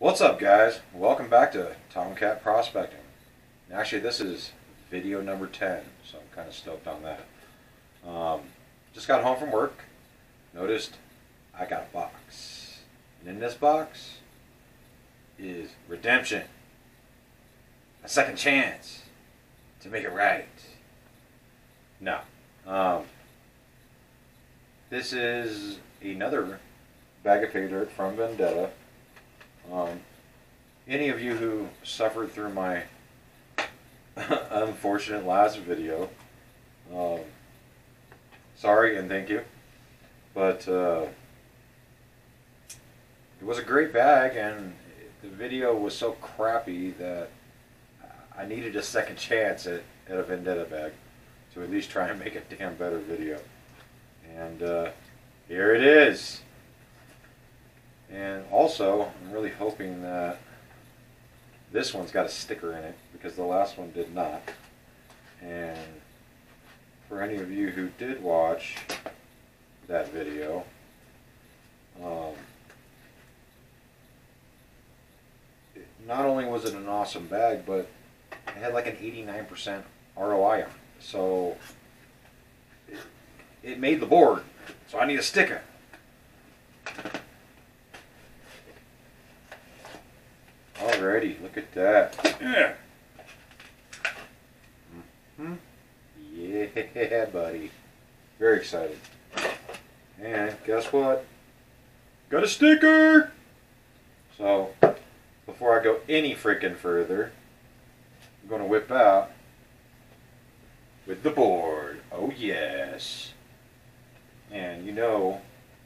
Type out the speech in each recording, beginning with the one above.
What's up, guys? Welcome back to Tomcat Prospecting. And actually, this is video number 10, so I'm kind of stoked on that. Just got home from work, noticed I got a box. And in this box is redemption. A second chance to make it right. No. This is another bag of Paydirt from Vendetta. Any of you who suffered through my unfortunate last video, sorry and thank you. But it was a great bag, and the video was so crappy that I needed a second chance at a Vendetta bag to at least try and make a damn better video. And here it is. And also, I'm really hoping that this one's got a sticker in it, because the last one did not. And for any of you who did watch that video, not only was it an awesome bag, but it had like an 89% ROI on it. So it made the board. So I need a sticker. Alrighty, look at that. Yeah. Yeah, buddy. Very excited. And guess what? Got a sticker! So, before I go any freaking further, I'm going to whip out with the board. Oh yes. And you know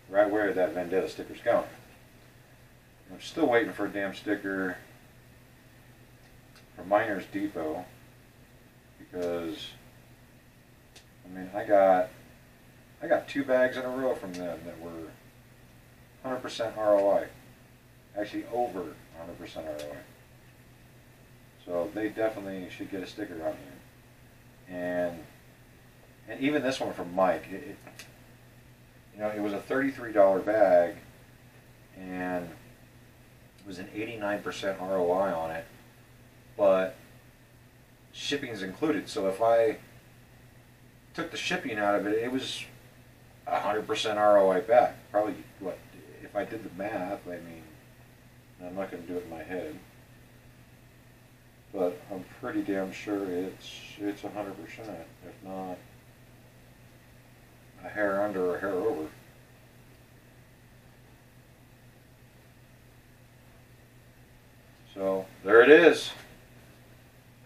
right where that Vendetta sticker's going. I'm still waiting for a damn sticker from Miners Depot, because I mean I got 2 bags in a row from them that were 100% ROI, actually over 100% ROI. So they definitely should get a sticker on here. And even this one from Mike, you know, it was a $33 bag, and it was an 89% ROI on it, but shipping is included. So if I took the shipping out of it, it was 100% ROI back. Probably, what, if I did the math, I mean, I'm not going to do it in my head, but I'm pretty damn sure it's 100%, if not a hair under or a hair over. So there it is.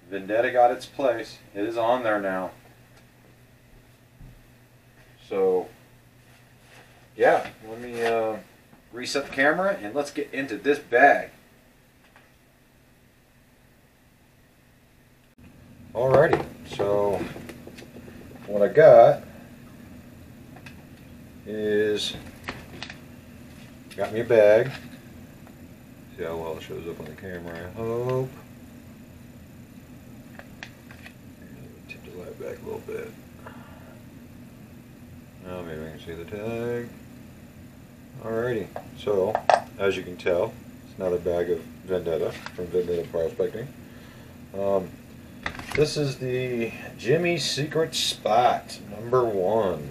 Vendetta got its place. It is on there now. So yeah, let me reset the camera and let's get into this bag. Alrighty, so what I got is, got me a bag. See how well it shows up on the camera, I hope. Tip the light back a little bit. Now maybe I can see the tag. Alrighty, so as you can tell, it's another bag of Vendetta from Vendetta Prospecting. This is the Jimmy's Secret Spot #1.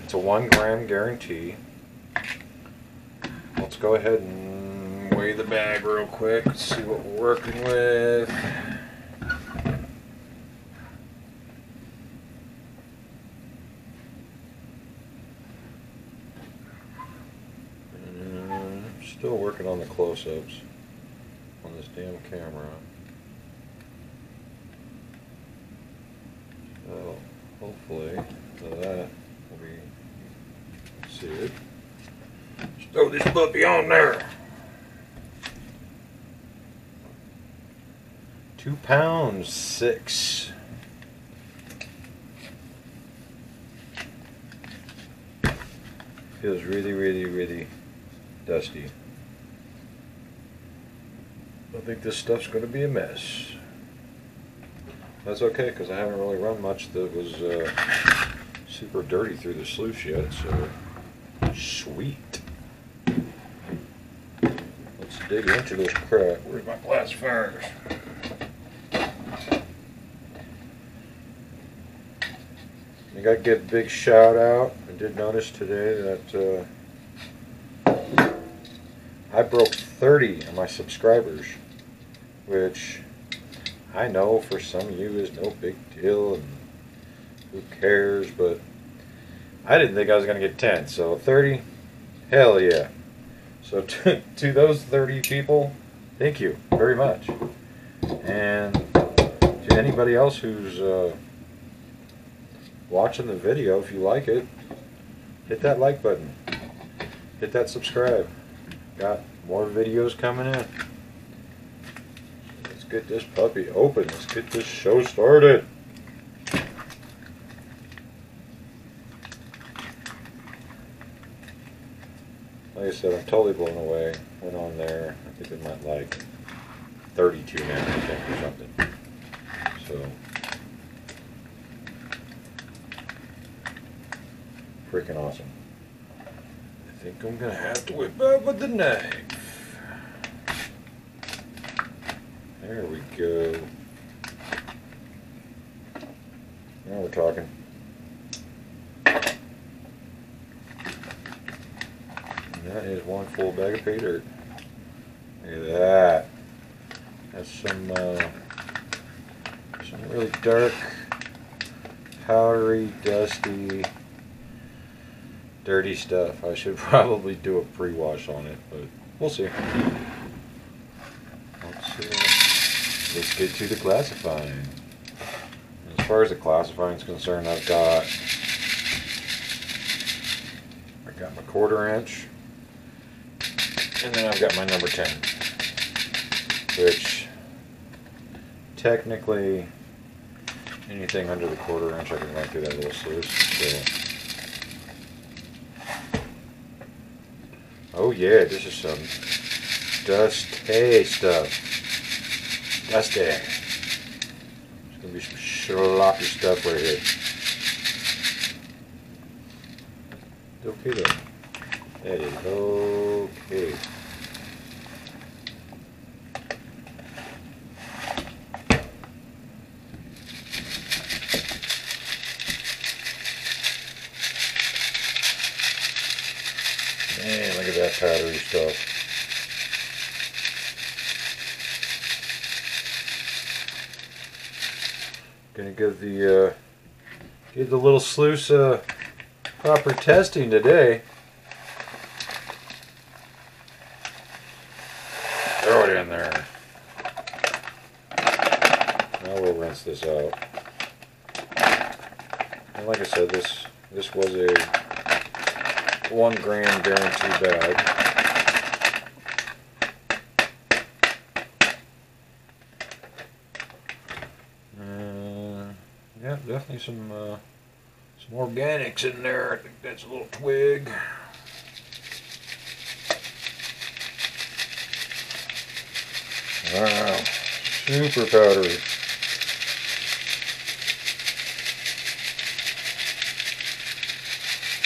It's a 1 gram guarantee. Let's go ahead and weigh the bag real quick. Let's see what we're working with. Still working on the close-ups on this damn camera. So hopefully that will be, see it. Just throw this puppy on there. 2 pounds 6. Feels really dusty. I think this stuff's going to be a mess. That's okay, because I haven't really run much that was super dirty through the sluice yet, so sweet. Let's dig into this crap. Where's my classifiers? I got to give a big shout out. I did notice today that I broke 30 of my subscribers, which I know for some of you is no big deal and who cares, but I didn't think I was going to get 10, so 30, hell yeah. So to those 30 people, thank you very much. And to anybody else who's watching the video, if you like it, hit that like button, hit that subscribe. Got more videos coming in. Let's get this puppy open. Let's get this show started. Like I said, I'm totally blown away. Went on there. I think I'm at like 32 now, I think, or something. So, freaking awesome. I think I'm gonna have to whip out with the knife. There we go. Now we're talking. And that is one full bag of Paydirt. Look at that. That's some really dark, powdery, dusty, dirty stuff. I should probably do a pre-wash on it, but we'll see. Let's get to the classifying. As far as the classifying is concerned, I've got my 1/4 inch, and then I've got my number 10, which technically anything under the 1/4 inch I can run through that little sluice. So. Oh yeah, this is some dusty stuff. Dusty. It's gonna be some sloppy stuff right here. Okay though. That is okay. Man, look at that powdery stuff. Gonna give the little sluice proper testing today. Throw it in there. Now we'll rinse this out. And like I said, this was a 1 gram guarantee bag. Yeah, definitely some organics in there. I think that's a little twig. Wow, super powdery.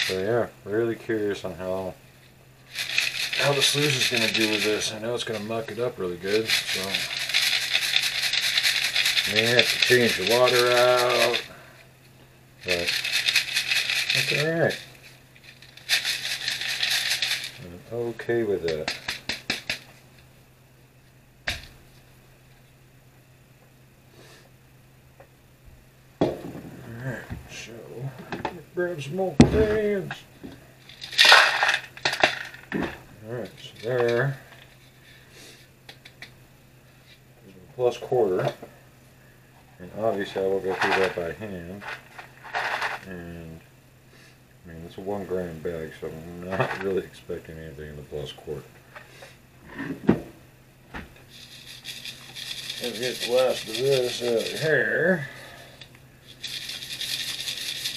So yeah, really curious on how the sluice is going to do with this. I know it's going to muck it up really good, so may have to change the water out, but that's alright. I'm okay with that. Alright, so grab some more cans. Alright, so there is a plus 1/4. And obviously I will go through that by hand. And I mean, it's a 1 gram bag, so I'm not really expecting anything in the plus 1/4. Let's get the last of this out of here.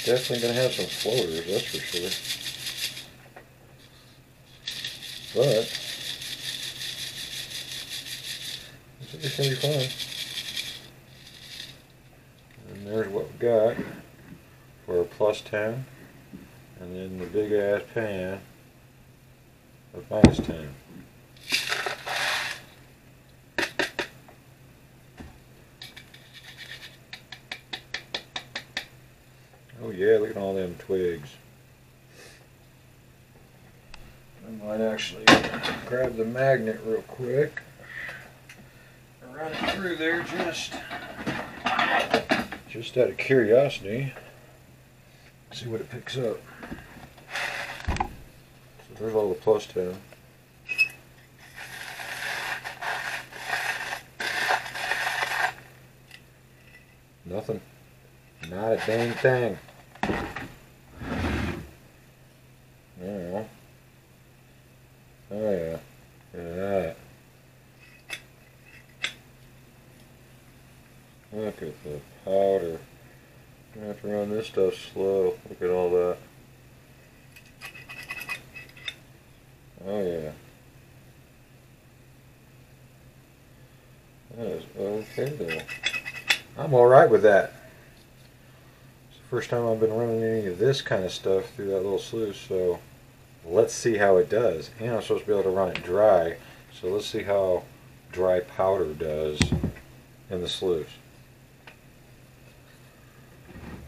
Definitely going to have some floaters, that's for sure. But it's going to be fun. And there's what we got for a plus 10. And then the big ass pan of minus 10. yeah, look at all them twigs. I might actually grab the magnet real quick and run it through there just out of curiosity. See what it picks up. So there's all the plus tab. Nothing. Not a dang thing. Yeah. Oh yeah. Look at that. Look at the powder. I'm gonna have to run this stuff slow. Look at all that. Oh yeah. That is okay though. I'm alright with that. It's the first time I've been running any of this kind of stuff through that little sluice, so let's see how it does. And I'm supposed to be able to run it dry, so let's see how dry powder does in the sluice.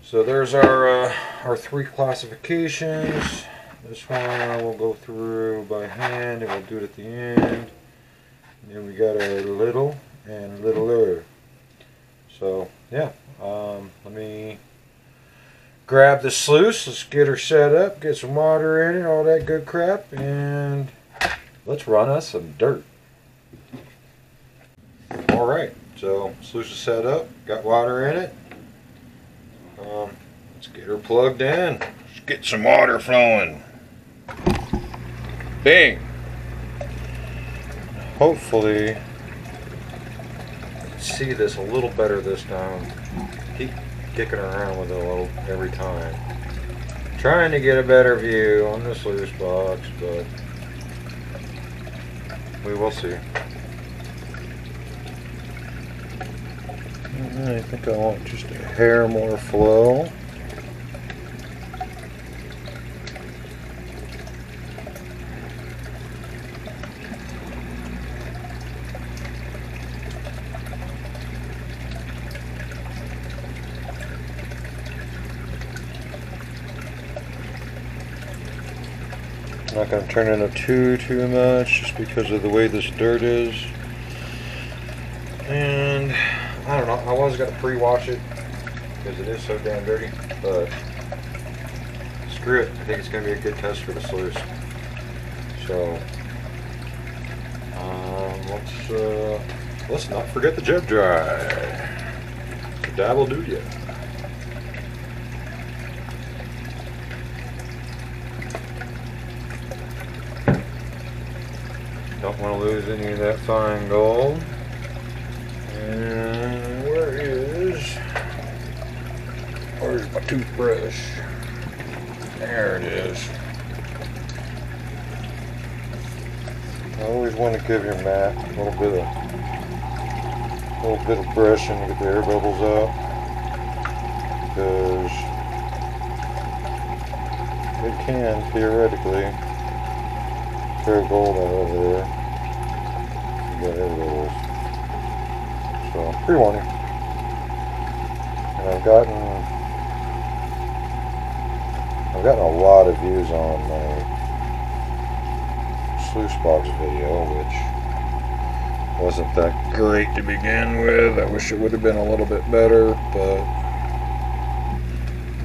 So there's our 3 classifications. This one I will go through by hand and we'll do it at the end. And then we got a little and littler. So yeah, let me grab the sluice. Let's get her set up, get some water in it, all that good crap, and let's run us some dirt. Alright, so sluice is set up, got water in it. Let's get her plugged in. Let's get some water flowing. Bing! Hopefully, I can see this a little better this time. Keep kicking around with it a little every time. Trying to get a better view on this sluice box, but we will see. I think I want just a hair more flow. I'm not going to turn it up too much just because of the way this dirt is. And I don't know, I was going to pre-wash it because it is so damn dirty, but screw it. I think it's going to be a good test for the sluice. So let's not forget the jet dry. Dabble do ya. Don't want to lose any of that fine gold. And where's my toothbrush? There it is. I always want to give your mat a little bit of brushing to get the air bubbles out, because it can theoretically tear gold out of there. You got air bubbles. So, pre-warning. And I've gotten a lot of views on my sluice box video, which wasn't that great to begin with. I wish it would have been a little bit better, but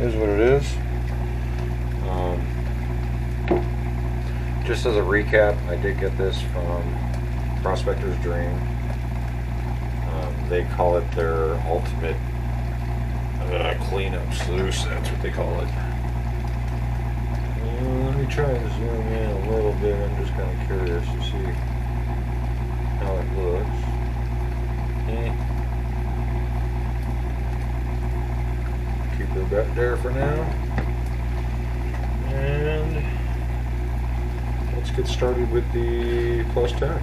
it is what it is. Just as a recap, I did get this from Prospector's Dream. They call it their ultimate cleanup sluice. That's what they call it. Let me try and zoom in a little bit. I'm just kind of curious to see how it looks. Keep her back there for now. And let's get started with the plus tag.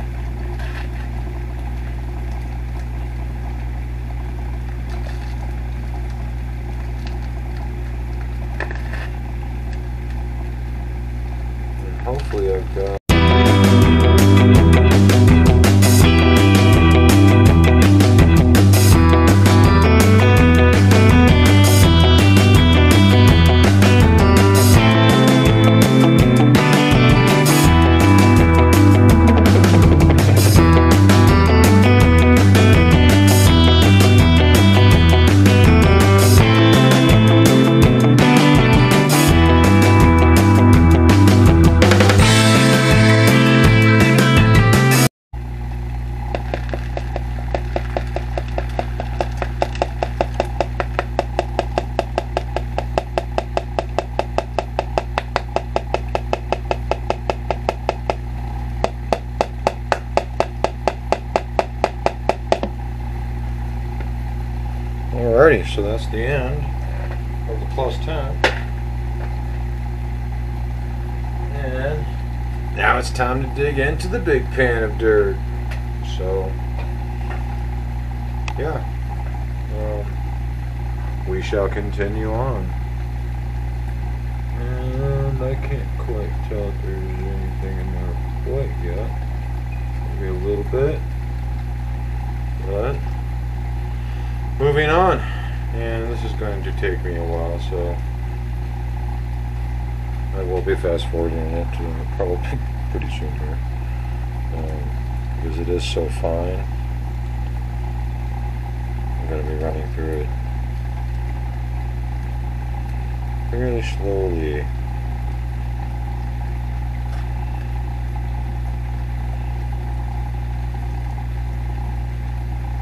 Hopefully I've got Alrighty, so that's the end of the plus 10. And now it's time to dig into the big pan of dirt. So, yeah, we shall continue on. And I can't quite tell if there's anything in there quite yet. Maybe a little bit. But, moving on. And this is going to take me a while, so I will be fast forwarding it probably pretty soon here. Because it is so fine. I'm going to be running through it fairly slowly.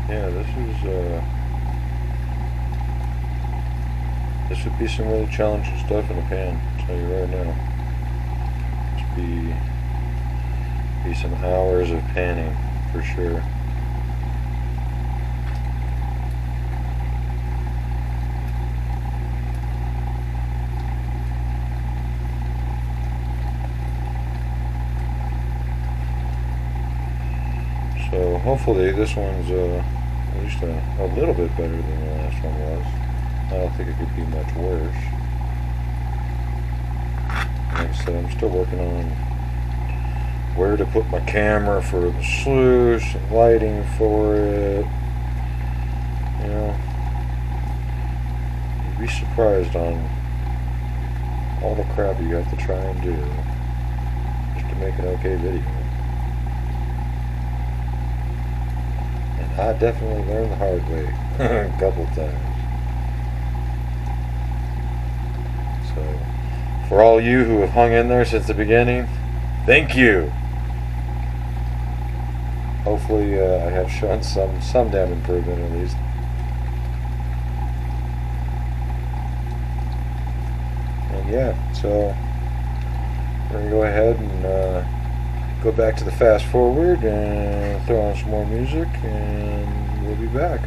Yeah, this would be some really challenging stuff in a pan, I'll tell you right now. Just be some hours of panning for sure. So hopefully this one's at least a little bit better than the last one was. I don't think it could be much worse. Like I said, I'm still working on where to put my camera for the sluice, lighting for it. You know, you'd be surprised on all the crap you have to try and do just to make an okay video. And I definitely learned the hard way a couple times. So, for all you who have hung in there since the beginning, thank you. Hopefully I have shown some damn improvement at least. And yeah, so we're going to go ahead and go back to the fast forward and throw on some more music, and we'll be back.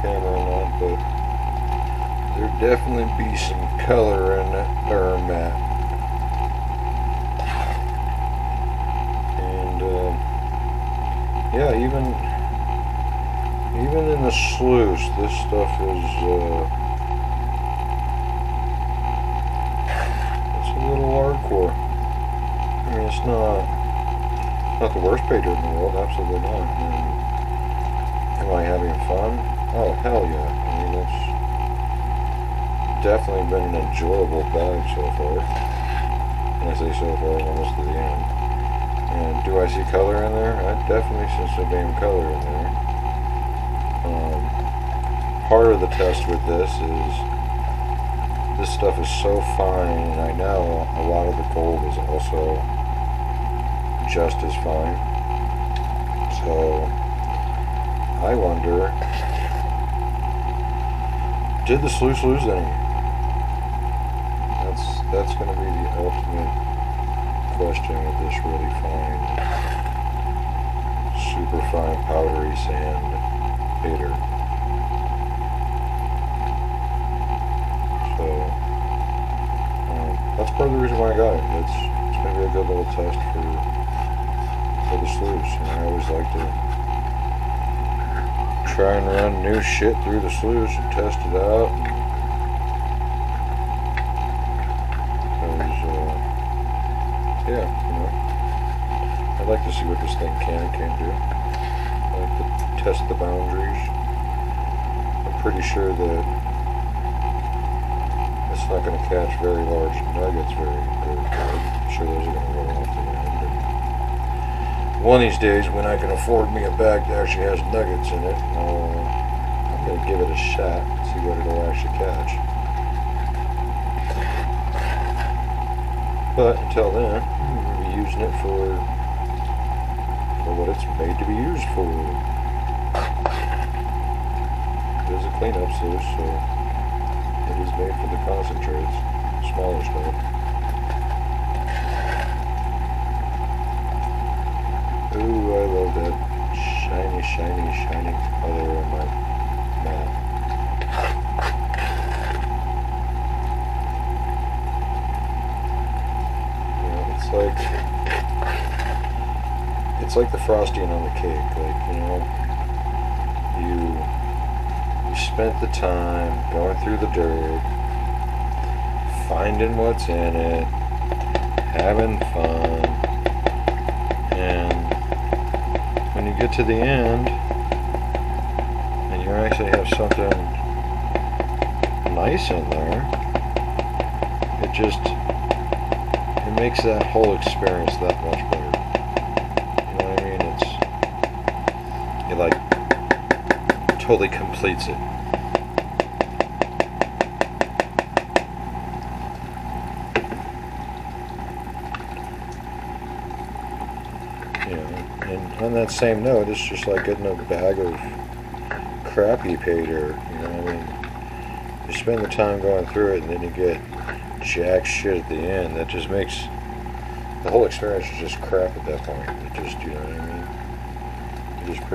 camera or not, but there'd definitely be some color in that darn mat. And yeah, even in the sluice, this stuff is it's a little hardcore. I mean, it's not the worst Paydirt in the world, absolutely not. Am I having fun? Oh, hell yeah. I mean, it's definitely been an enjoyable bag so far. And I say so far, almost to the end. And do I see color in there? I definitely see some damn color in there. Part of the test with this stuff is so fine, and I know a lot of the gold is also just as fine. So I wonder, did the sluice lose any? That's going to be the ultimate question with this really fine, super fine powdery sand Paydirt. So that's part of the reason why I got it. It's going to be a good little test for the sluice. And I always like to try and run new shit through the sluice and test it out. Because, yeah, you know, I'd like to see what this thing can and can't do. I like to test the boundaries. I'm pretty sure that it's not going to catch very large nuggets very good. I'm sure those are going to roll off the end. And one of these days, when I can afford me a bag that actually has nuggets in it, I'm going to give it a shot and see what it'll actually catch. But until then, I'm going to be using it for what it's made to be used for. It is a cleanup sluice, so it is made for the concentrates, smaller stuff. Ooh, I love that shiny, shiny, shiny color on my mat. It's like the frosting on the cake. Like, you know, you spent the time going through the dirt, finding what's in it, having fun, and when you get to the end and you actually have something nice in there, it makes that whole experience that much better. You know what I mean? It like totally completes it. And on that same note, it's just like getting a bag of crappy Paydirt. You know what I mean? You spend the time going through it, and then you get jack shit at the end. That just makes the whole experience is just crap at that point. It just, you know what I mean? You just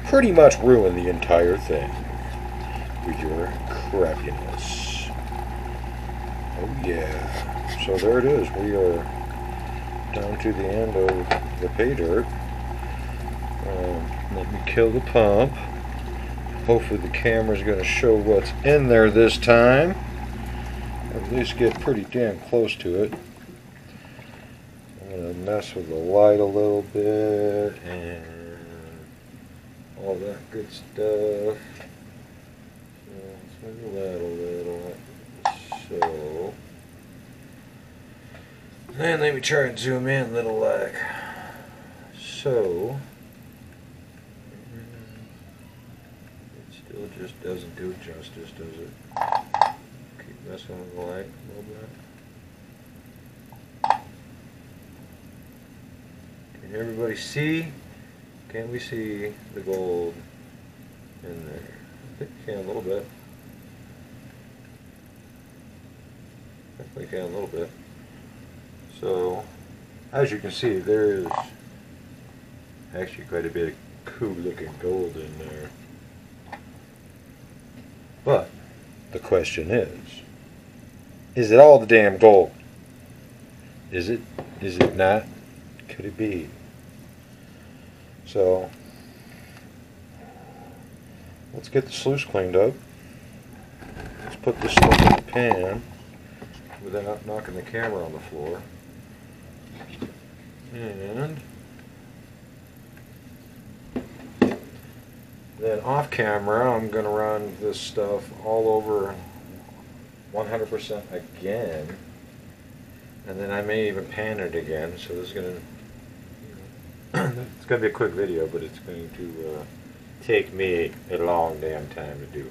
pretty much ruin the entire thing with your crappiness. Oh yeah. So there it is. We are down to the end of the Paydirt. Let me kill the pump. Hopefully the camera's going to show what's in there this time. Or at least get pretty damn close to it. I'm going to mess with the light a little bit and all that good stuff. So let's move that a little. So, and let me try and zoom in a little like so. It still just doesn't do it justice, does it? Keep messing with the light a little bit. Can everybody see? Can we see the gold in there? I think we can a little bit. Definitely can a little bit. So, as you can see, there is actually quite a bit of cool looking gold in there. But the question is it all the damn gold? Is it? Is it not? Could it be? So, let's get the sluice cleaned up. Let's put this stuff in the pan without knocking the camera on the floor. And then off camera, I'm going to run this stuff all over 100% again. And then I may even pan it again. So this is going to, it's going to be a quick video, but it's going to take me a long damn time to do.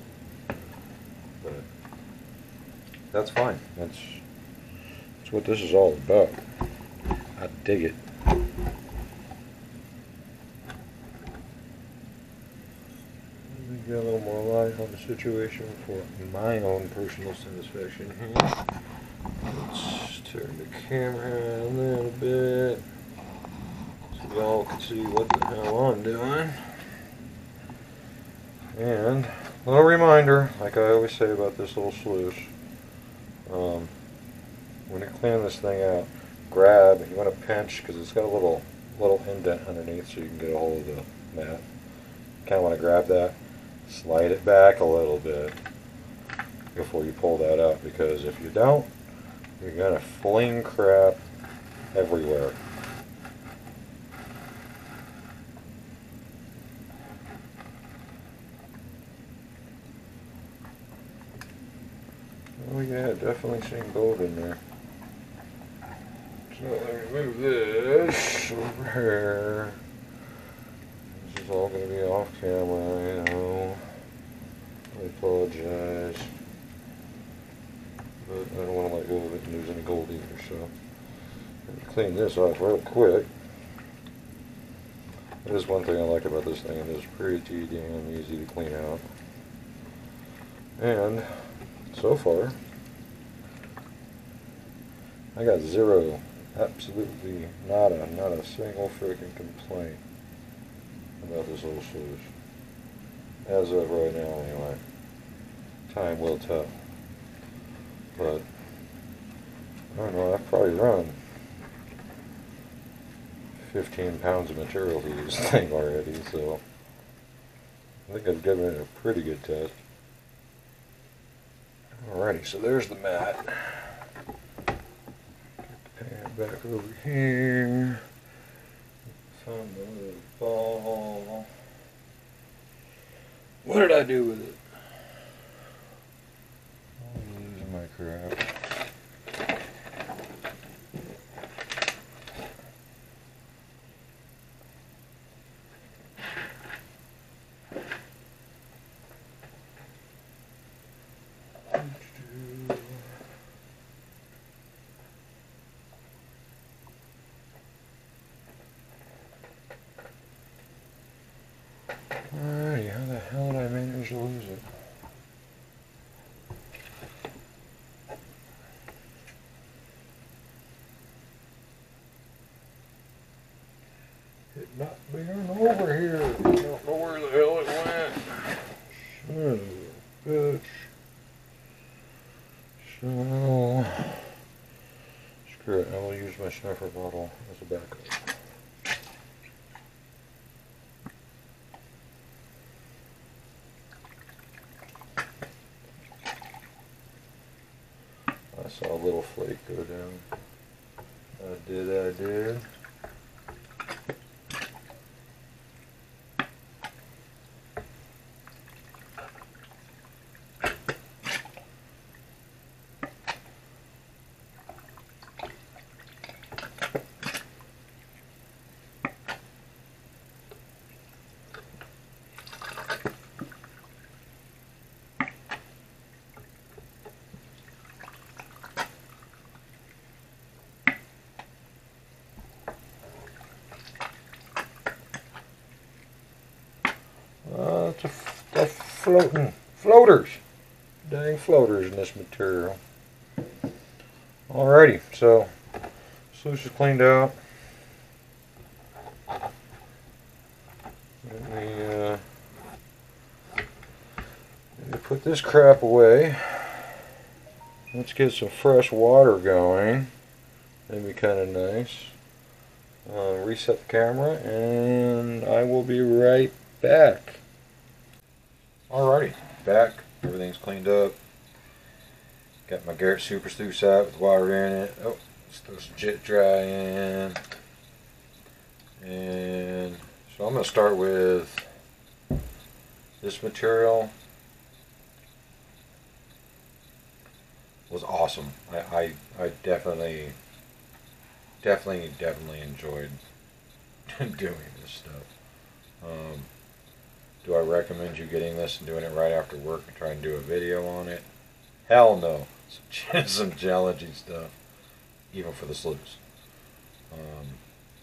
But that's fine. That's what this is all about. I dig it. Let me get a little more light on the situation for my own personal satisfaction here. Let's turn the camera a little bit so y'all can see what the hell I'm doing. And a little reminder, like I always say about this little sluice, when you clean this thing out, grab, you want to pinch because it's got a little indent underneath so you can get a hold of the mat. Kind of want to grab that, slide it back a little bit before you pull that out, because if you don't, you're going to fling crap everywhere. Oh yeah, definitely seen gold in there. So let me move this over here. This is all going to be off camera, I know. I apologize. But I don't want to let go of it and lose any gold either, so I'm going to clean this off real quick. That is one thing I like about this thing, it is pretty damn easy to clean out. And so far, I got zero, absolutely not a single freaking complaint about this little sluice. As of right now, anyway. Time will tell. But, I don't know, I've probably run 15 pounds of material through this thing already, so I think I've given it a pretty good test. Alrighty, so there's the mat. Get the pan back over here. Found the little ball. What did I do with it? I'm losing my crap. Alrighty, how the hell did I manage to lose it? It not being over here. I don't know where the hell it went. Son of a bitch. So, screw it, I will use my sniffer bottle as a backup. I saw a little flake go down. I did. It's floating floaters. Dang floaters in this material. Alrighty, so sluice is cleaned out. Let me put this crap away. Let's get some fresh water going. That'd be kind of nice. Reset the camera and I will be right back. Alrighty, back. Everything's cleaned up. Got my Garrett Super Sluice out with water in it. Oh, let's throw some jet dry in. And so I'm going to start with this material. Was awesome. I definitely enjoyed doing this stuff. Do I recommend you getting this and doing it right after work and try and do a video on it? Hell no. Some challenging stuff, even for the sluice.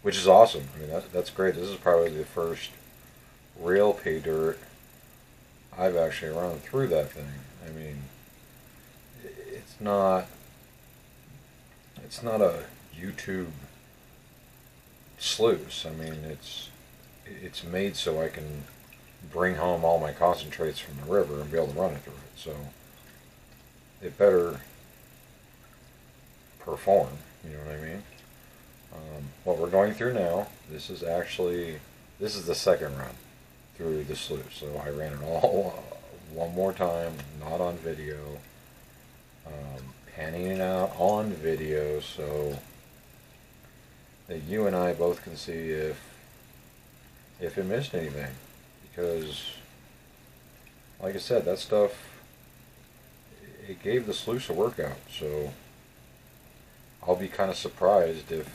Which is awesome. I mean, that's great. This is probably the first real pay dirt I've actually run through that thing. I mean, it's not a YouTube sluice. I mean, it's made so I can bring home all my concentrates from the river and be able to run it through it. So it better perform, you know what I mean? What we're going through now, this is the second run through the sluice. So I ran it all one more time, not on video, panning it out on video so that you and I both can see if it missed anything. Because, like I said, that stuff, it gave the sluice a workout, so I'll be kind of surprised if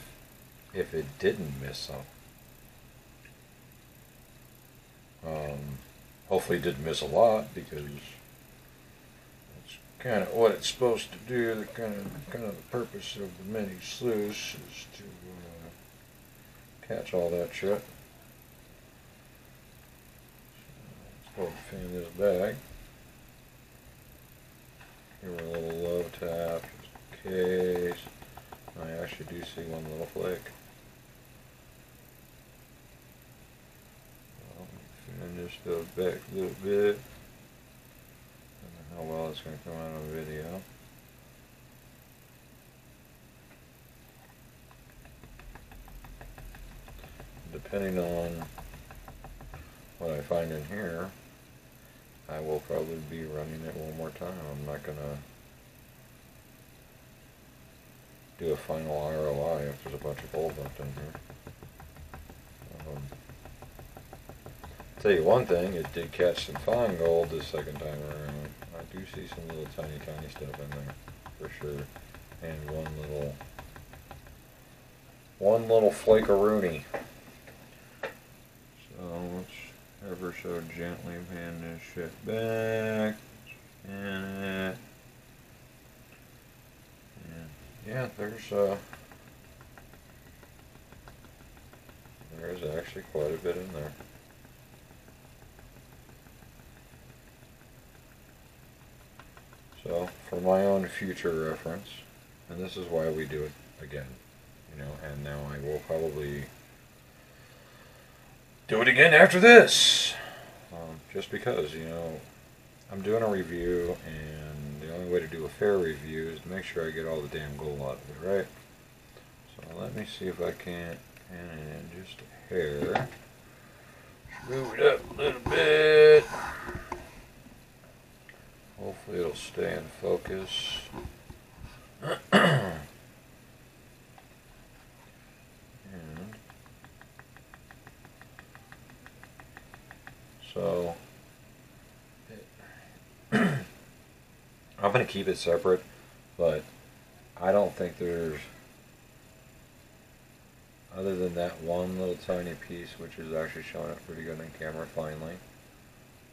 it didn't miss some. Hopefully it didn't miss a lot, because that's kind of what it's supposed to do. The kind of the purpose of the mini sluice is to catch all that shit. So let's go fan this back. Give her a little low tap, just in case. I actually do see one little flake. And just go back a little bit. I don't know how well it's going to come out on video. Depending on what I find in here, I will probably be running it one more time. I'm not going to do a final ROI if there's a bunch of gold left in here. Tell you one thing, it did catch some fine gold this second time around. I do see some little tiny stuff in there, for sure. And one little flake-a-rooney. So let's ever so gently pan this shit back. And yeah, there's actually quite a bit in there. So, for my own future reference, and this is why we do it again, you know, and now I will probably do it again after this, just because, you know, I'm doing a review, and the only way to do a fair review is to make sure I get all the damn gold out of it, right? So let me see if I can't pan it in just a hair, move it up a little bit. Hopefully it'll stay in focus. And so I'm going to keep it separate, but I don't think there's, other than that one little tiny piece, which is actually showing up pretty good on camera finally,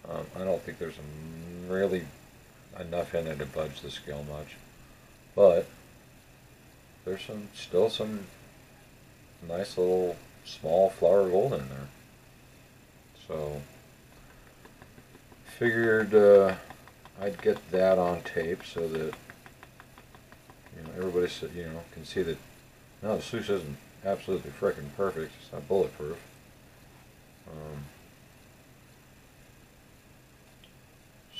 I don't think there's really enough in it to budge the scale much, but there's still some nice little small flower gold in there. So figured I'd get that on tape so that, you know, everybody can see that no, the sluice isn't absolutely frickin' perfect. It's not bulletproof.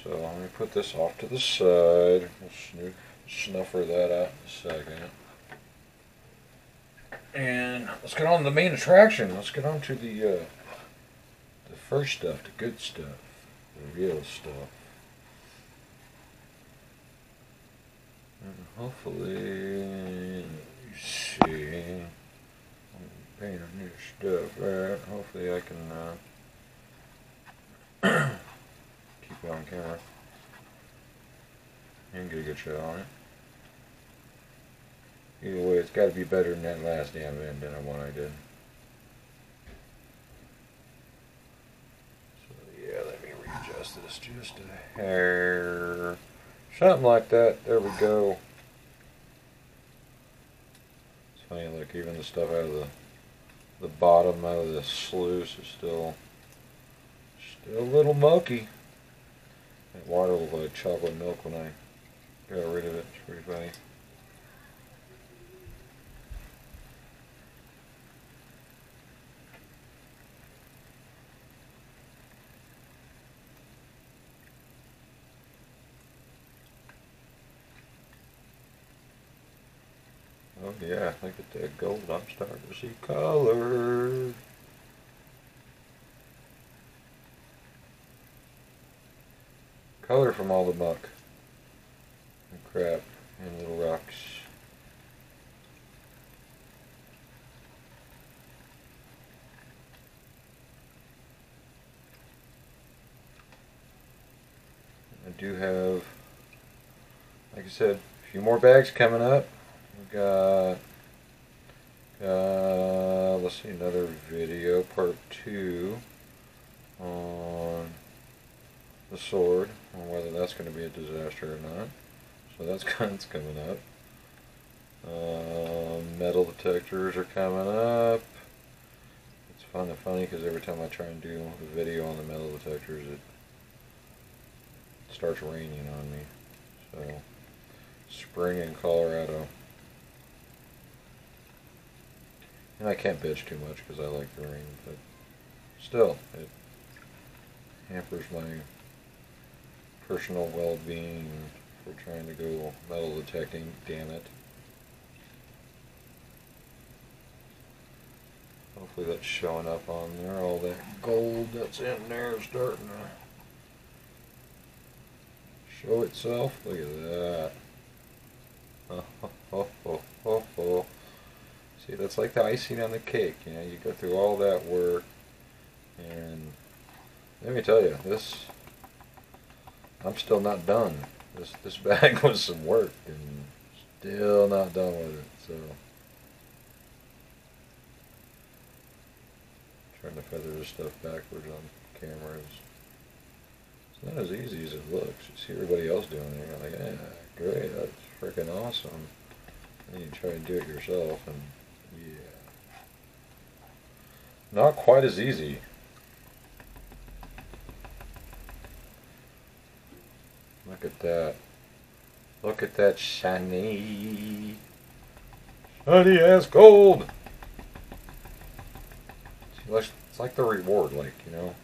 So let me put this off to the side. We'll snuffer that out in a second. And let's get on to the main attraction. Let's get on to the first stuff, the good stuff, the real stuff. And hopefully, you see, I'm painting new stuff out. Hopefully I can keep it on camera and get a good shot on it. Either way, it's got to be better than that last damn Vendetta one I did. So yeah, let me readjust this just a hair. Something like that. There we go. It's funny, look, even the stuff out of the bottom out of the sluice is still a little mucky. That water looked like chocolate milk when I got rid of it. It's pretty funny. Oh yeah, look at that gold. I'm starting to see color. Color from all the muck and crap and little rocks. I do have, like I said, a few more bags coming up. We got, let's see, another video, part 2 on the sword, on whether that's going to be a disaster or not. So that's coming up. Metal detectors are coming up. It's funny because every time I try and do a video on the metal detectors, it starts raining on me. So, spring in Colorado. And I can't bitch too much because I like the rain, but still, it hampers my personal well-being for trying to go metal detecting, damn it. Hopefully that's showing up on there. All that gold that's in there is starting to show itself. Look at that. See, that's like the icing on the cake. You know, you go through all that work, and let me tell you, I'm still not done. This bag was some work, and still not done with it. So, trying to feather this stuff backwards on camera it's not as easy as it looks. You see everybody else doing it, you're like, yeah, great, that's freaking awesome. And you try to do it yourself, and yeah, not quite as easy. Look at that. Look at that shiny ass gold. See, it's like the reward, like, you know,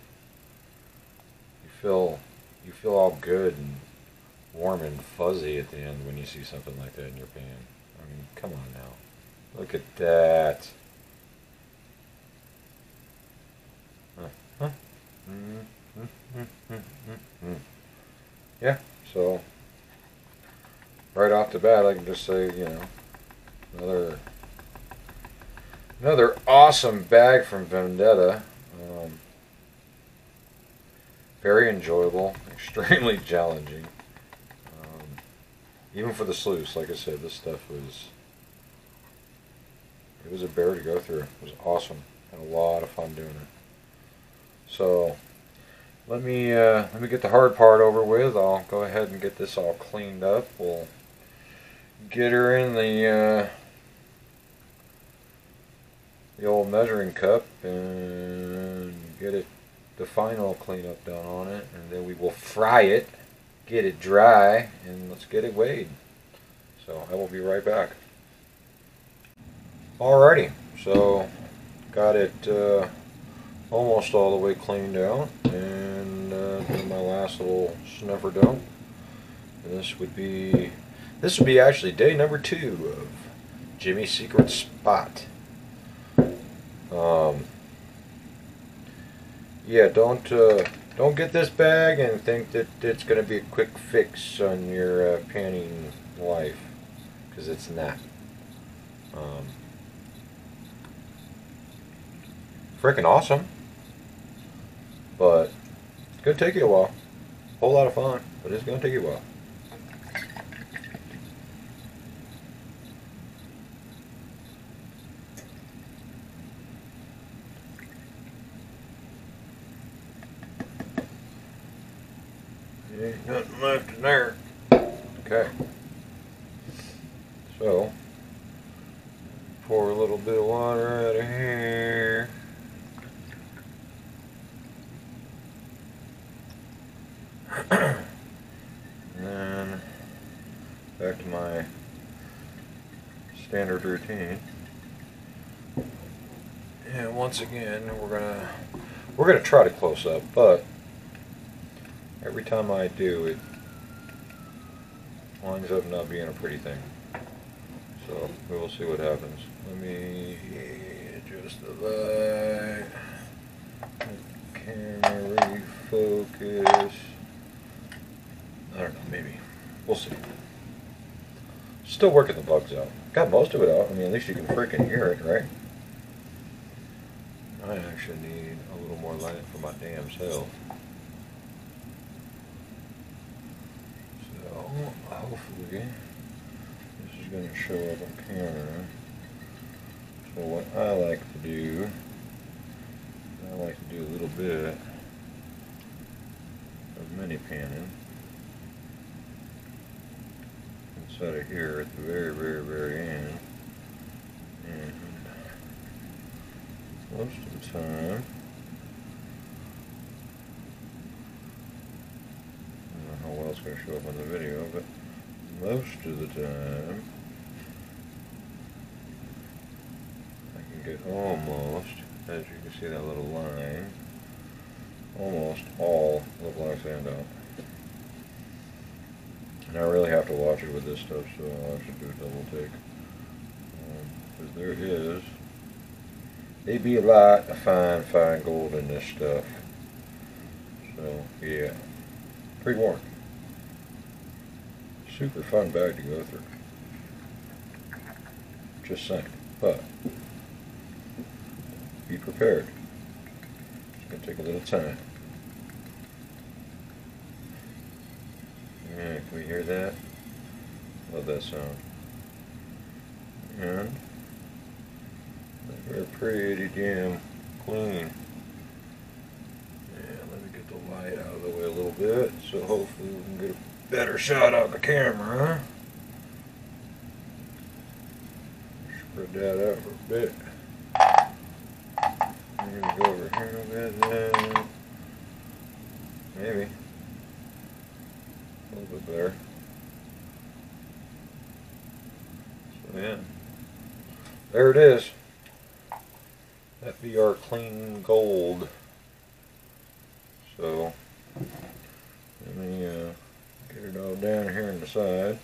you feel all good and warm and fuzzy at the end when you see something like that in your pan. I mean, come on now. Look at that. Yeah, so right off the bat I can just say, you know, another awesome bag from Vendetta. Very enjoyable, extremely challenging. Even for the sluice, like I said, this stuff it was a bear to go through. It was awesome. Had a lot of fun doing it. So let me get the hard part over with. I'll go ahead and get this all cleaned up. We'll get her in the old measuring cup and get the final cleanup done on it, and then we will fry it, get it dry, and let's get it weighed. So I will be right back. Alrighty, so got it almost all the way cleaned out, and did my last last little snuffer dump. And this would be actually day number 2 of Jimmy's Secret Spot. Yeah, don't get this bag and think that it's going to be a quick fix on your panning life, because it's not. Freaking awesome, but it's going to take you a while. Whole lot of fun, but it's going to take you a while. Ain't nothing left in there. Okay. So, pour a little bit of water out of here. And then, back to my standard routine. And once again, we're gonna try to close up, but every time I do, it winds up not being a pretty thing. So we will see what happens. Let me adjust the light. Camera refocus. I don't know, maybe. We'll see. Still working the bugs out. Got most of it out. I mean, at least you can freaking hear it, right? I actually need a little more light for my damn self. So, hopefully, this is going to show up on camera. So what I like to do, a little bit of mini panning inside of here at the very, very, very end. And most of the time, I don't know how well it's going to show up on the video, but most of the time, I can get almost, as you can see that little line, almost all the black sand out. And I really have to watch it with this stuff, so I'll actually do a double take. Because there is a lot of fine gold in this stuff. So, yeah. Pre-warned. Super fun bag to go through. Just saying. But, be prepared. It's going to take a little time. Yeah, can we hear that? Love that sound. And they're pretty damn clean. Yeah, let me get the light out of the way a little bit, so hopefully we can get a better shot on the camera. Spread that out for a bit. Maybe go over here a bit then. Maybe. A little bit better. So yeah. There it is. That be our clean gold. So let me get it all down here on the side.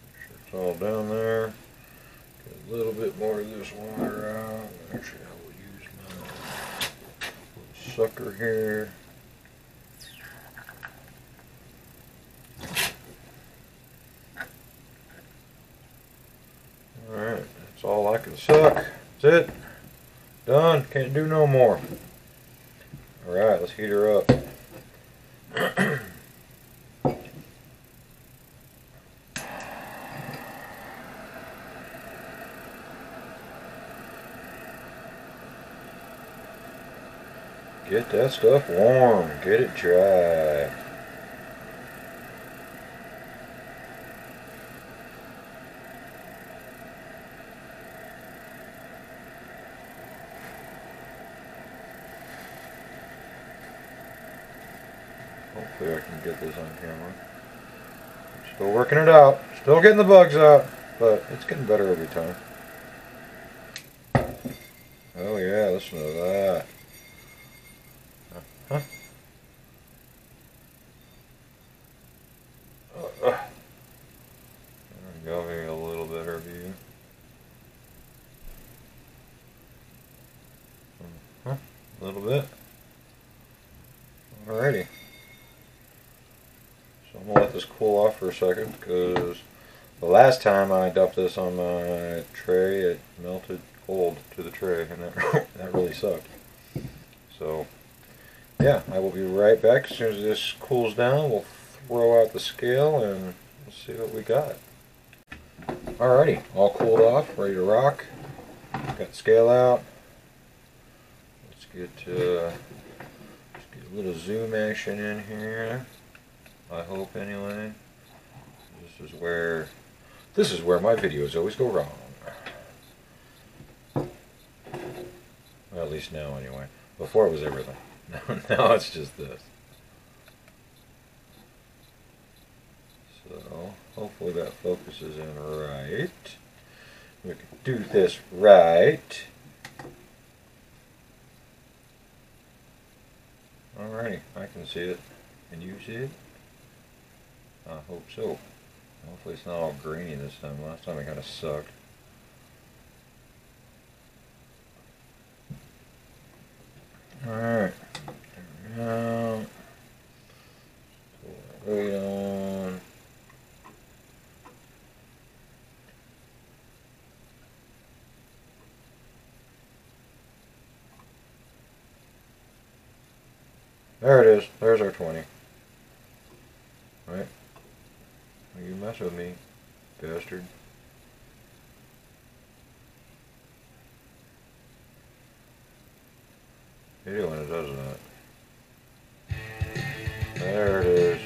Make sure it's all down there. Get a little bit more of this water out. Actually, I will use my little sucker here. Alright, that's all I can suck. That's it. Done. Can't do no more. Alright, let's heat her up. Get that stuff warm. Get it dry. Hopefully I can get this on camera. Still working it out. Still getting the bugs out. But it's getting better every time. Oh yeah, listen to that. a little bit. Alrighty. So I'm going to let this cool off for a second, because the last time I dumped this on my tray, it melted cold to the tray, and that really sucked. So, yeah, I will be right back. As soon as this cools down, we'll throw out the scale and we'll see what we got. Alrighty, all cooled off, ready to rock. Got the scale out. Let's get a little zoom action in here. I hope anyway. This is where my videos always go wrong. Well, at least now anyway. Before it was everything. Now it's just this. So hopefully that focuses in right. We can do this right. Alrighty, I can see it. Can you see it? I hope so. Hopefully it's not all grainy this time. Last time it kind of sucked. Alright. Now, pull that weight on. There it is. There's our 20. Right? You mess with me, bastard. Hate it when it does that. There it is.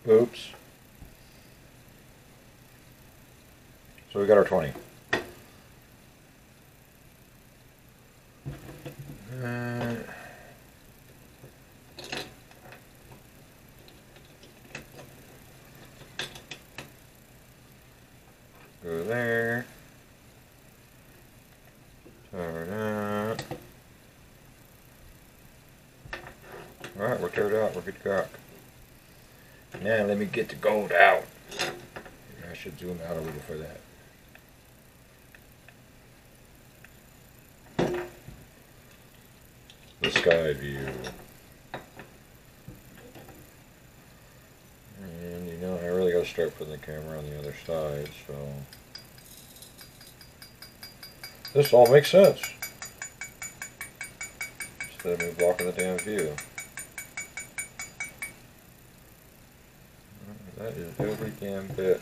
Oops. So we got our 20. Go there. Turn out. Alright, we're turned out. We're good to go. Now let me get the gold out. I should zoom out a little for that. The sky view. And you know, I really got to start putting the camera on the other side, so this all makes sense. Instead of me blocking the damn view. That is every damn bit.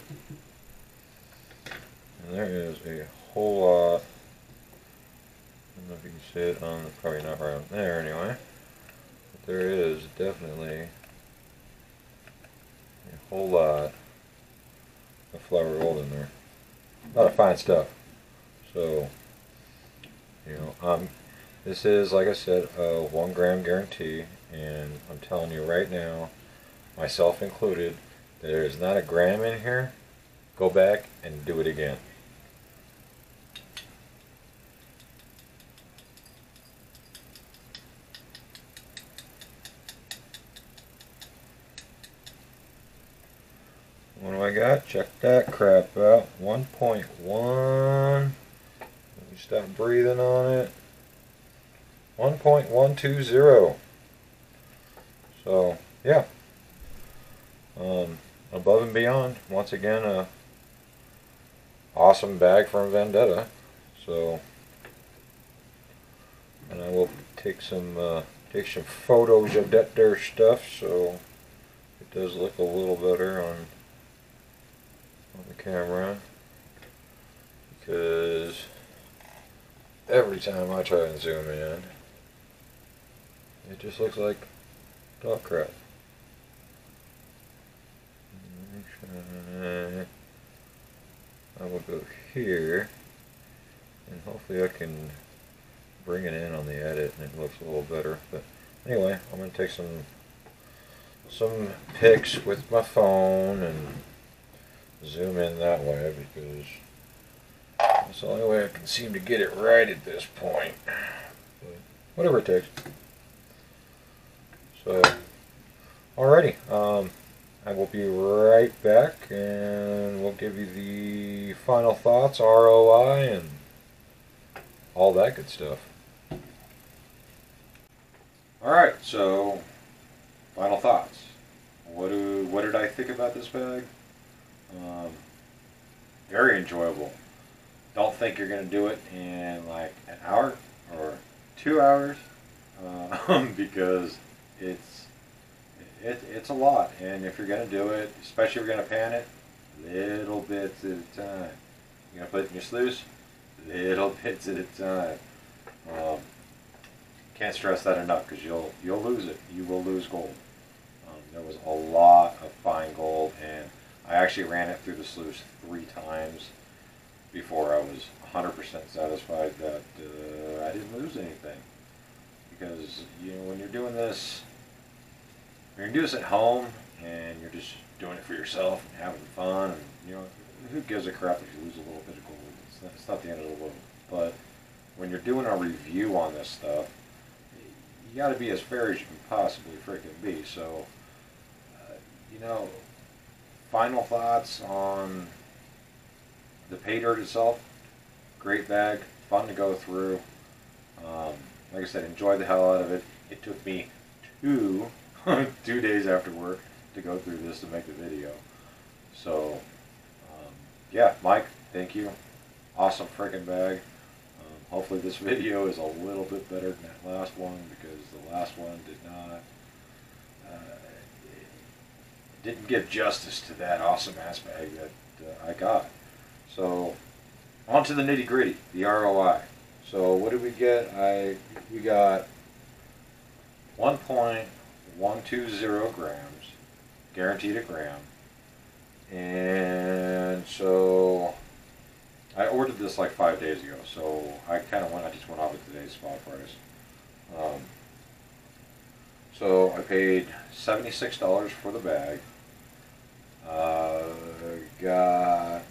And there is a whole lot. I don't know if you can see it on, probably not right there anyway. But there is definitely a whole lot of flour gold in there. A lot of fine stuff. So, you know, this is, like I said, a 1 gram guarantee, and I'm telling you right now, myself included, there is not a gram in here. Go back and do it again. What do I got? Check that crap out. 1.1. Let me stop breathing on it. 1.120. So, yeah. Above and beyond. Once again, a awesome bag from Vendetta. So, and I will take some photos of that there stuff, so it does look a little better on the camera, because every time I try and zoom in, it just looks like dog crap. I will go here, and hopefully I can bring it in on the edit and it looks a little better. But anyway, I'm going to take some pics with my phone and zoom in that way, because that's the only way I can seem to get it right at this point. But whatever it takes. So, alrighty. I will be right back, and we'll give you the final thoughts, ROI, and all that good stuff. Alright, so final thoughts. What did I think about this bag? Very enjoyable. Don't think you're going to do it in like an hour or 2 hours, because it's a lot. And if you're going to do it, especially if you're going to pan it, little bits at a time. You're going to put it in your sluice, little bits at a time. Can't stress that enough, because you'll lose it. You will lose gold. There was a lot of fine gold, and I actually ran it through the sluice 3 times before I was 100% satisfied that I didn't lose anything. Because when you're doing this, when you do this at home and you're just doing it for yourself and having fun, and who gives a crap if you lose a little bit of gold? It's not the end of the world. But when you're doing a review on this stuff, you got to be as fair as you can possibly freaking be. So, final thoughts on the Paydirt itself. Great bag, fun to go through. Like I said, enjoyed the hell out of it. It took me 2 days after work to go through this to make the video. So, yeah, Mike, thank you. Awesome freaking bag. Hopefully this video is a little bit better than that last one, because the last one didn't give justice to that awesome ass bag that I got. So, on to the nitty gritty, the ROI. So what did we get? We got 1.120 grams, guaranteed a gram. And so I ordered this like 5 days ago, so I just went off of today's spot price. So I paid $76 for the bag. Got,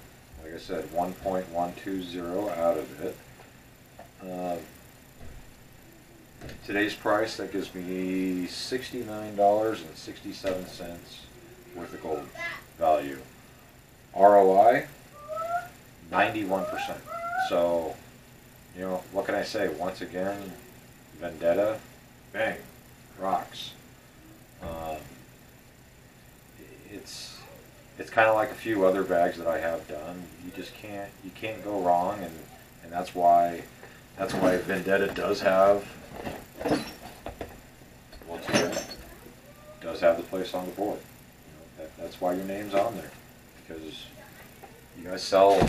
like I said, 1.120 out of it. Today's price, that gives me $69.67 worth of gold value. ROI, 91%. So, what can I say? Once again, Vendetta, bang, rocks. It's kind of like a few other bags that I have done. You can't go wrong, and that's why Vendetta does have, once again, does have the place on the board. That's why your name's on there, because you guys sell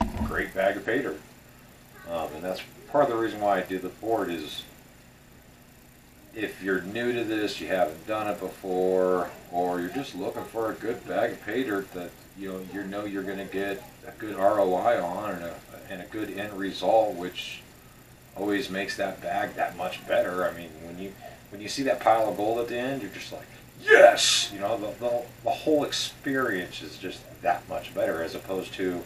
a great bag of Paydirt. And that's part of the reason why I did the board is, if you're new to this, you haven't done it before, or you're just looking for a good bag of Paydirt that you're going to get a good ROI on, and a good end result, which always makes that bag that much better. I mean, when you see that pile of gold at the end, you're just like, yes! The whole experience is just that much better, as opposed to,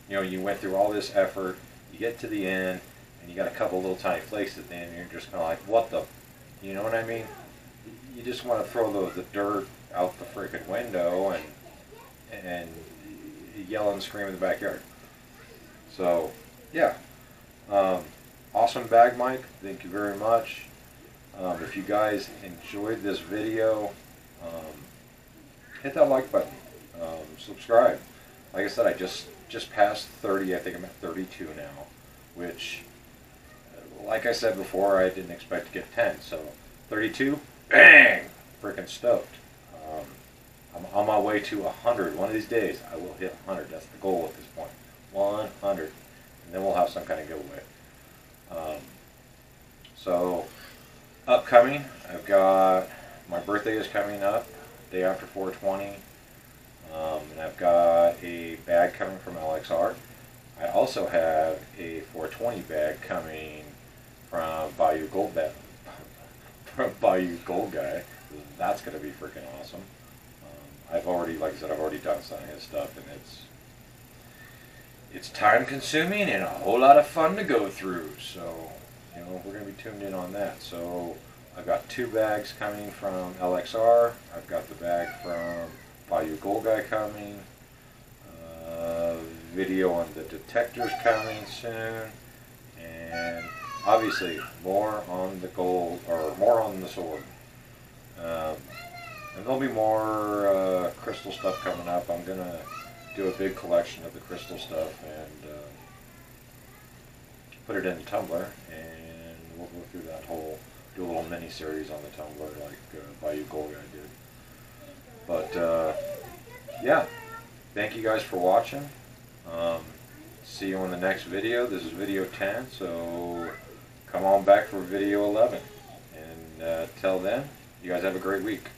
you went through all this effort, you get to the end, and you got a couple little tiny flakes at the end, and you're just kind of like, what the... You know what I mean? You just want to throw the dirt out the freaking window and yell and scream in the backyard. So, yeah. Awesome bag, Mike. Thank you very much. If you guys enjoyed this video, hit that like button. Subscribe. Like I said, I just passed 30. I think I'm at 32 now, which... Like I said before, I didn't expect to get 10, so 32, bang, freaking stoked. I'm on my way to 100. One of these days, I will hit 100. That's the goal at this point, 100, and then we'll have some kind of giveaway. So, upcoming, I've got, my birthday is coming up, day after 420, and I've got a bag coming from LXR. I also have a 420 bag coming from Bayou Gold Guy. That's going to be freaking awesome. I've already, like I said, I've already done some of his stuff, and it's time consuming and a whole lot of fun to go through. So, we're going to be tuned in on that. So, I've got 2 bags coming from LXR. I've got the bag from Bayou Gold Guy coming. Video on the detectors coming soon. And obviously more on the gold, or more on the sword. And there'll be more crystal stuff coming up. I'm going to do a big collection of the crystal stuff and put it in the tumbler, and we'll go through that whole, do a little mini series on the tumbler like Bayou Gold Guy did. But yeah, thank you guys for watching. See you on the next video. This is video 10, so come on back for video 11. And till then, you guys have a great week.